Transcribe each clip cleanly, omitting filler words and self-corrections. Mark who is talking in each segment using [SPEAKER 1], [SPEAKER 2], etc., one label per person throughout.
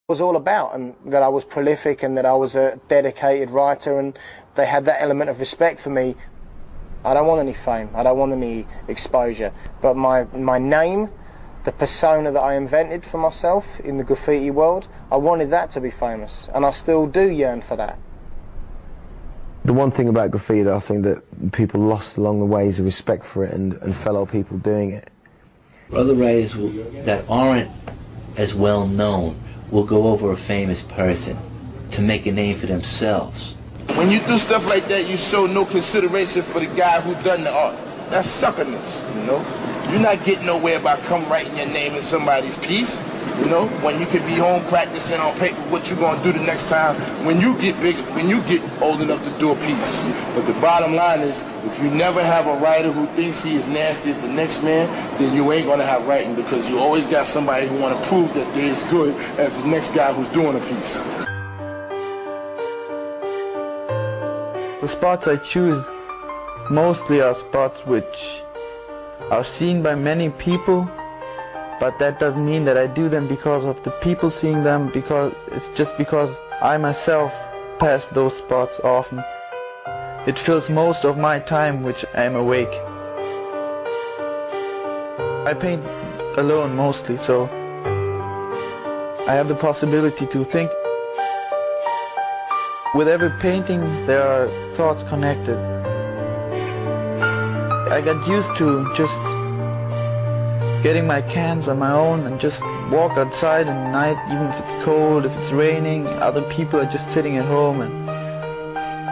[SPEAKER 1] was all about, and that I was prolific and that I was a dedicated writer, and they had that element of respect for me. I don't want any fame, I don't want any exposure, but my name, the persona that I invented for myself in the graffiti world, I wanted that to be famous, and I still do yearn for that.
[SPEAKER 2] The one thing about graffiti that I think that people lost along the way is a respect for it and fellow people doing it.
[SPEAKER 3] Other writers that aren't as well known will go over a famous person to make a name for themselves.
[SPEAKER 4] When you do stuff like that, you show no consideration for the guy who done the art. That's suckerness, you know? You're not getting nowhere by come writing your name in somebody's piece, you know? When you could be home practicing on paper what you're gonna do the next time when you get big, when you get old enough to do a piece. But the bottom line is, if you never have a writer who thinks he is nasty as the next man, then you ain't gonna have writing, because you always got somebody who wanna prove that they're as good as the next guy who's doing a piece.
[SPEAKER 5] The spots I choose mostly are spots which are seen by many people, but that doesn't mean that I do them because of the people seeing them, because it's just because I myself pass those spots often. It fills most of my time which I am awake. I paint alone mostly, so I have the possibility to think. With every painting there are thoughts connected. I got used to just getting my cans on my own and just walk outside at night, even if it's cold, if it's raining. Other people are just sitting at home and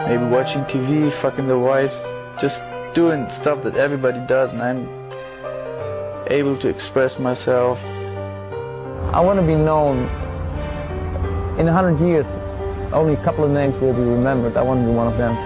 [SPEAKER 5] maybe watching TV, fucking their wives, just doing stuff that everybody does, and I'm able to express myself.
[SPEAKER 6] I want to be known. In 100 years, only a couple of names will be remembered. I want to be one of them.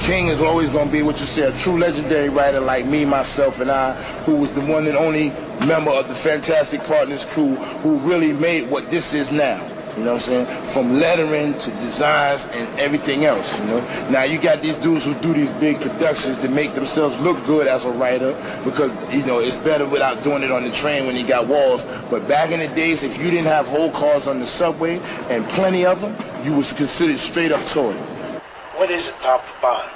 [SPEAKER 4] King is always going to be what you say, a true legendary writer like me, myself, and I, who was the one and only member of the Fantastic Partners crew who really made what this is now. You know what I'm saying? From lettering to designs and everything else, you know? Now you got these dudes who do these big productions to make themselves look good as a writer because, you know, it's better without doing it on the train when you got walls. But back in the days, if you didn't have whole cars on the subway, and plenty of them, you was considered straight up toy.
[SPEAKER 7] What is it, top to bottom?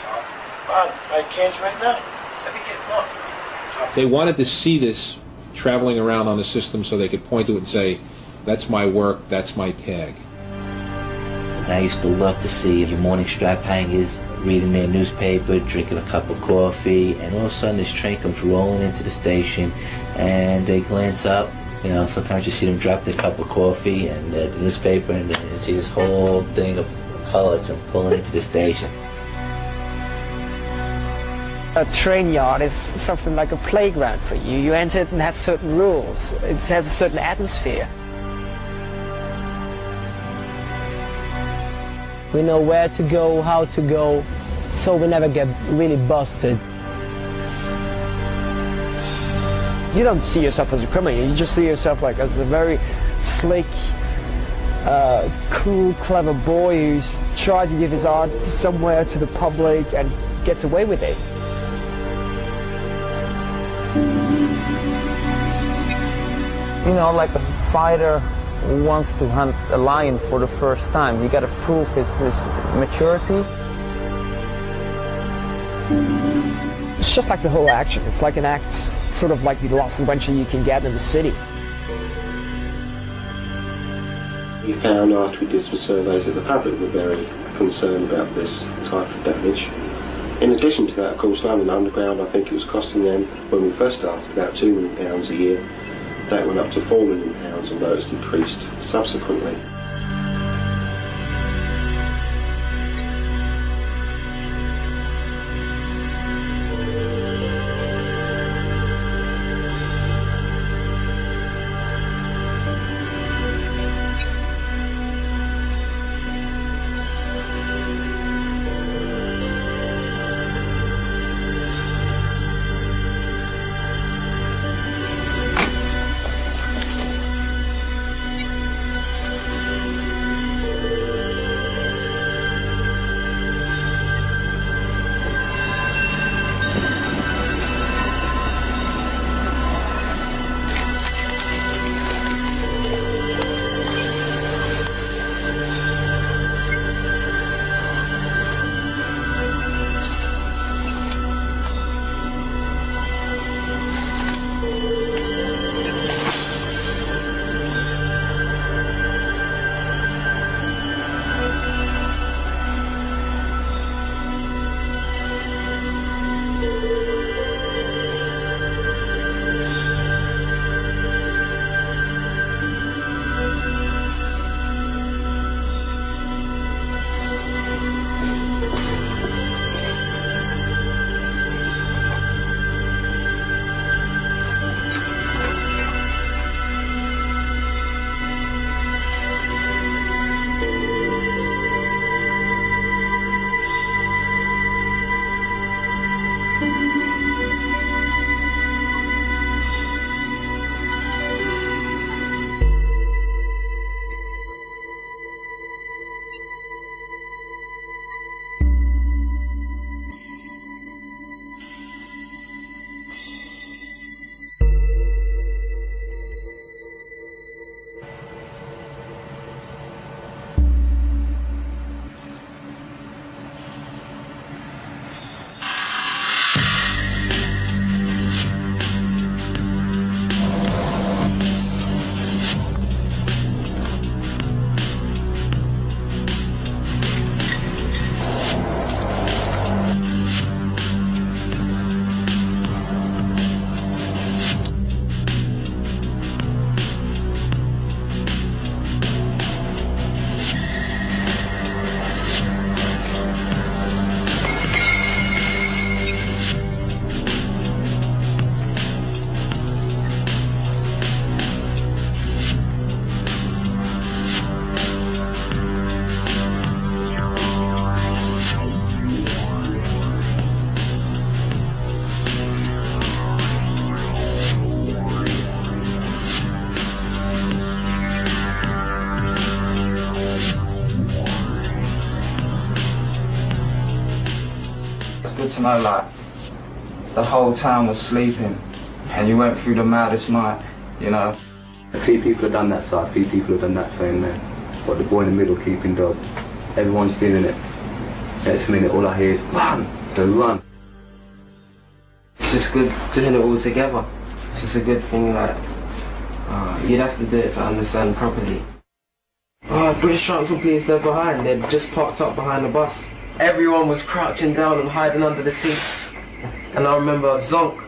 [SPEAKER 7] Top to bottom, 5 cans right now? Let me get look.
[SPEAKER 8] They wanted to see this traveling around on the system so they could point to it and say, that's my work, that's my tag.
[SPEAKER 3] I used to love to see your morning strap hangers reading their newspaper, drinking a cup of coffee, and all of a sudden this train comes rolling into the station and they glance up. You know, sometimes you see them drop their cup of coffee and the newspaper, and then you see this whole thing of color come pulling into the station.
[SPEAKER 9] A train yard is something like a playground for you. You enter it and it has certain rules. It has a certain atmosphere.
[SPEAKER 6] We know where to go, how to go, so we never get really busted.
[SPEAKER 9] You don't see yourself as a criminal, you just see yourself like as a very slick, cool, clever boy who's tried to give his art somewhere to the public and gets away with it.
[SPEAKER 6] You know, like a fighter wants to hunt a lion for the first time. You got to prove his maturity.
[SPEAKER 9] It's just like the whole action. It's like an act, sort of like the last adventure you can get in the city.
[SPEAKER 10] We found after we did some surveys that the public were very concerned about this type of damage. In addition to that, of course, London Underground, I think it was costing them, when we first started, about £2 million a year. That went up to £4 million, although it's decreased subsequently.
[SPEAKER 11] Good to know, like, the whole town was sleeping and you went through the maddest night, you know.
[SPEAKER 10] A few people have done that side, a few people have done that thing there. But the boy in the middle keeping dog, everyone's doing it. Next minute all I hear is run, so run.
[SPEAKER 11] It's just good doing it all together. It's just a good thing, like, you'd have to do it to understand properly. British Council police, they're behind. They'd just parked up behind the bus. Everyone was crouching down and hiding under the seats. And I remember Zonk,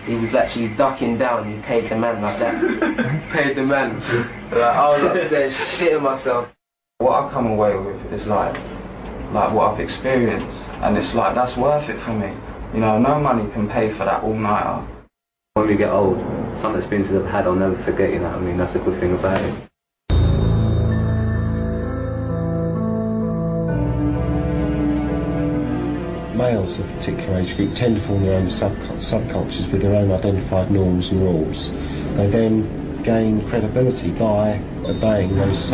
[SPEAKER 11] he was actually ducking down. He paid the man like that. Paid the man. Like, I was upstairs shitting myself. What I come away with is like what I've experienced. And it's like, that's worth it for me. You know, no money can pay for that all-nighter.
[SPEAKER 10] When we get old, some experiences I've had I'll never forget, you know what I mean? That's a good thing about it. Males of a particular age group tend to form their own subcultures with their own identified norms and rules. They then gain credibility by obeying those